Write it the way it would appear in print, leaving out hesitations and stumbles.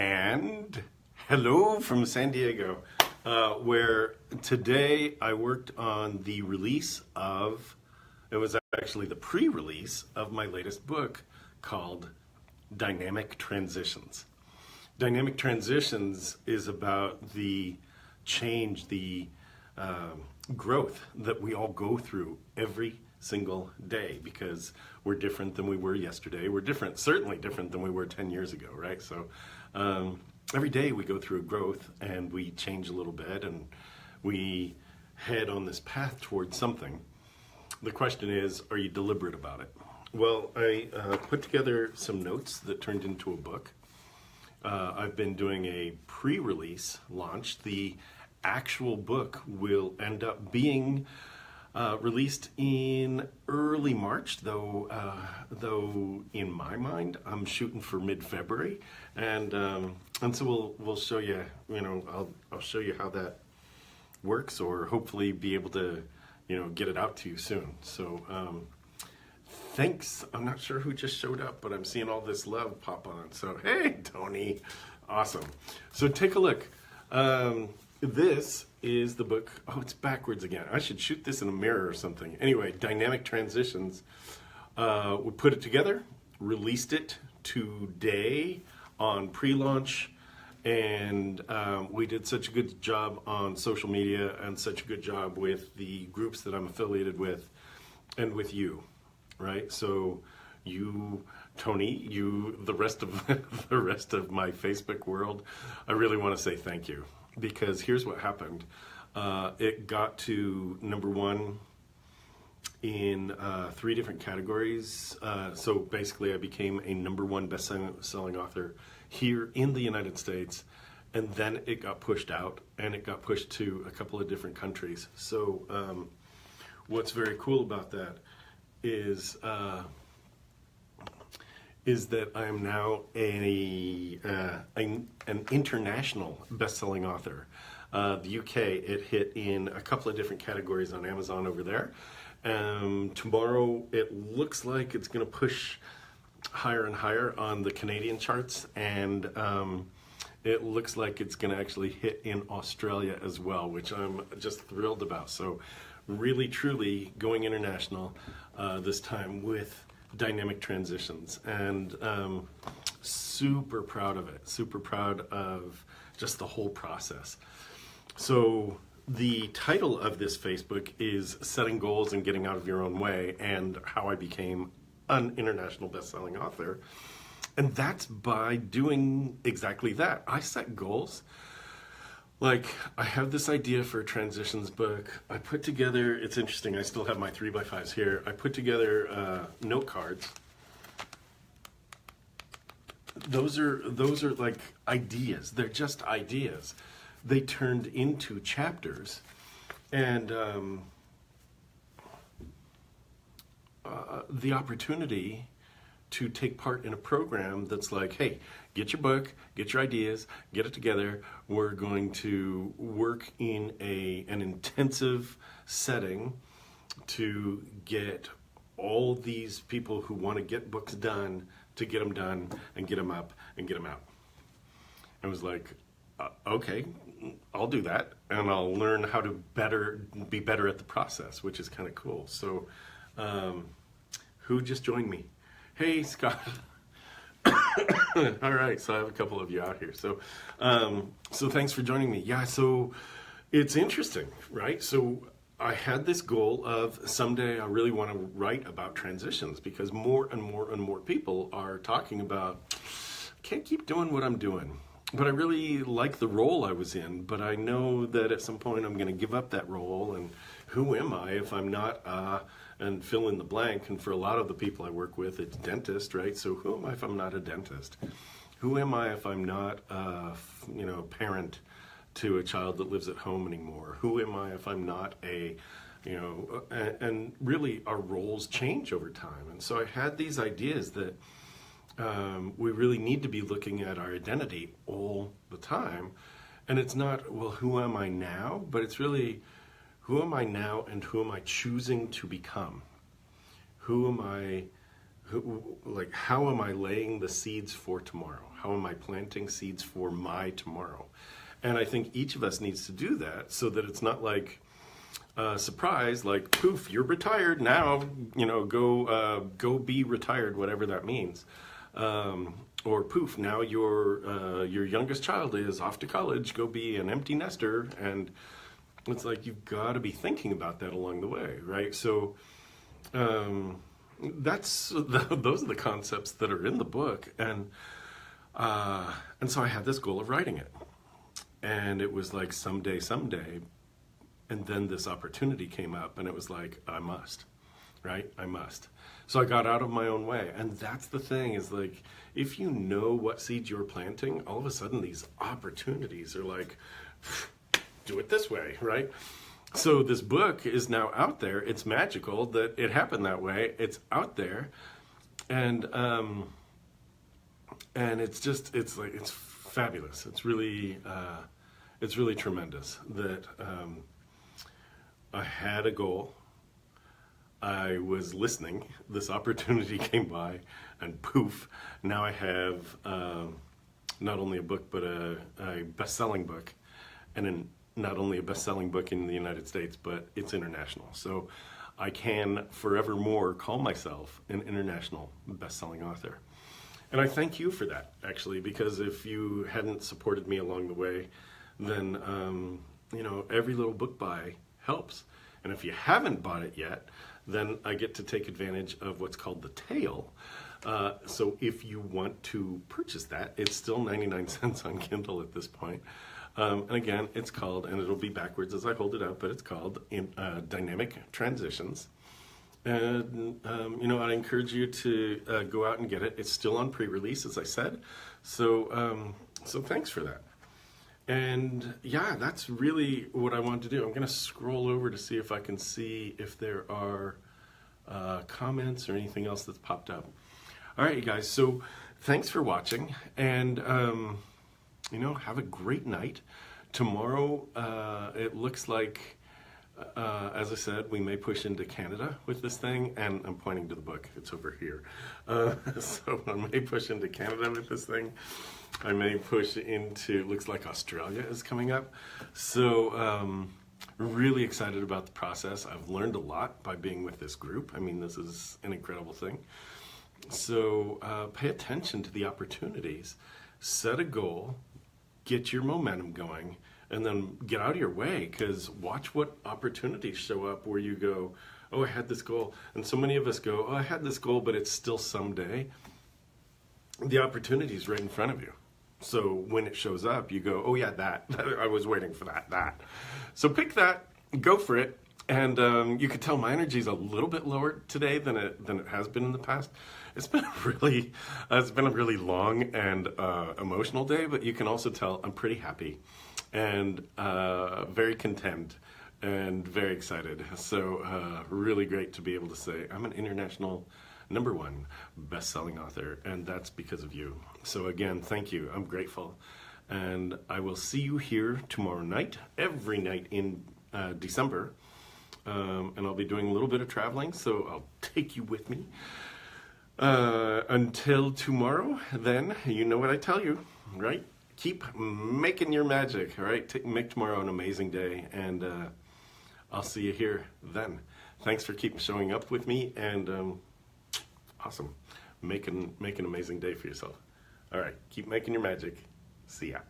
And hello from San Diego, where today I worked on the release of, it was actually the pre-release of my latest book called Dynamic Transitions. Dynamic Transitions is about the change, the growth that we all go through every single day, because we're different than we were yesterday. We're different, certainly different than we were 10 years ago, right? So every day we go through growth and we change a little bit and we head on this path towards something. The question is, are you deliberate about it? Well, I put together some notes that turned into a book. I've been doing a pre-release launch. The actual book will end up being released in early March, though in my mind I'm shooting for mid-February, and so we'll show you. I'll show you how that works, or hopefully be able to get it out to you soon. So thanks. I'm not sure who just showed up, but I'm seeing all this love pop on. So hey, Tony, awesome. So take a look. This is the book. Oh, it's backwards again. I should shoot this in a mirror or something. Anyway, Dynamic Transitions. We put it together, released it today on pre-launch, and we did such a good job on social media and such a good job with the groups that I'm affiliated with and with you, right? So you, Tony, you, the rest of my Facebook world, I really want to say thank you. Because here's what happened. It got to #1 in 3 different categories. So basically I became a #1 best-selling author here in the United States. And then it got pushed out and it got pushed to a couple of different countries. So what's very cool about that is that I am now an international best-selling author. The UK, it hit in a couple of different categories on Amazon over there. Tomorrow, it looks like it's going to push higher and higher on the Canadian charts, and it looks like it's going to actually hit in Australia as well, which I'm just thrilled about. So really, truly going international this time with Dynamic Transitions, and super proud of it, super proud of just the whole process. So the title of this Facebook is Setting Goals and Getting Out of Your Own Way, and how I became an international best-selling author. And that's by doing exactly that. I set goals. Like, I have this idea for a transitions book. I put together, it's interesting, I still have my 3x5s here. I put together note cards. Those are like ideas. They're just ideas. They turned into chapters. And the opportunity to take part in a program that's like, hey, get your book, get your ideas, get it together. We're going to work in an intensive setting to get all these people who want to get books done, to get them done and get them up and get them out. I was like, okay, I'll do that, and I'll learn how to be better at the process, which is kind of cool. So who just joined me? Hey, Scott. All right, so I have a couple of you out here. So thanks for joining me. Yeah, so it's interesting, right? So I had this goal of someday I really want to write about transitions, because more and more and more people are talking about, can't keep doing what I'm doing. But I really like the role I was in, but I know that at some point I'm going to give up that role, and who am I if I'm not and fill in the blank. And for a lot of the people I work with, it's dentist, right? So who am I if I'm not a dentist? Who am I if I'm not a parent to a child that lives at home anymore? Who am I if I'm not and really our roles change over time. And so I had these ideas that we really need to be looking at our identity all the time. And it's not, well, who am I now? But it's really, who am I now and who am I choosing to become? Who am I, how am I laying the seeds for tomorrow? How am I planting seeds for my tomorrow? And I think each of us needs to do that so that it's not like surprise, like poof, you're retired now. Go be retired, whatever that means. Or poof, now your youngest child is off to college. Go be an empty nester, and it's like you've got to be thinking about that along the way, right? So those are the concepts that are in the book, and so I had this goal of writing it, and it was like someday, and then this opportunity came up, and it was like I must, right? I must. So I got out of my own way, and that's the thing is like if you know what seeds you're planting, all of a sudden these opportunities are like, do it this way, right? So this book is now out there. It's magical that it happened that way. It's out there, and it's fabulous. It's really tremendous that I had a goal. I was listening. This opportunity came by, and poof! Now I have not only a book, but a best-selling book, and not only a best-selling book in the United States, but it's international. So I can forevermore call myself an international best-selling author. And I thank you for that, actually, because if you hadn't supported me along the way, then every little book buy helps. And if you haven't bought it yet, then I get to take advantage of what's called the tail. So if you want to purchase that, it's still 99 cents on Kindle at this point. And again, it's called, and it'll be backwards as I hold it up, but it's called Dynamic Transitions. And, I encourage you to go out and get it. It's still on pre-release, as I said. So thanks for that. And yeah, that's really what I wanted to do. I'm going to scroll over to see if I can see if there are comments or anything else that's popped up. All right, you guys. So thanks for watching, and have a great night. Tomorrow, it looks like, as I said, we may push into Canada with this thing, and I'm pointing to the book. It's over here. So I may push into Canada with this thing. I may push into, looks like Australia is coming up. So really excited about the process. I've learned a lot by being with this group. I mean, this is an incredible thing. So pay attention to the opportunities. Set a goal. Get your momentum going, and then get out of your way, because watch what opportunities show up where you go, oh, I had this goal. And so many of us go, oh, I had this goal, but it's still someday. The opportunity is right in front of you. So when it shows up, you go, oh yeah, that. I was waiting for that. So pick that, go for it. And you could tell my energy is a little bit lower today than it has been in the past. It's been a really long and emotional day, but you can also tell I'm pretty happy and very content and very excited. So really great to be able to say I'm an international #1 best-selling author, and that's because of you. So again, thank you. I'm grateful, and I will see you here tomorrow night, every night in December. And I'll be doing a little bit of traveling, so I'll take you with me. Until tomorrow, then, you know what I tell you, right? Keep making your magic, all right? Make tomorrow an amazing day, and I'll see you here then. Thanks for keeping showing up with me, and awesome. Make an amazing day for yourself. All right, keep making your magic. See ya.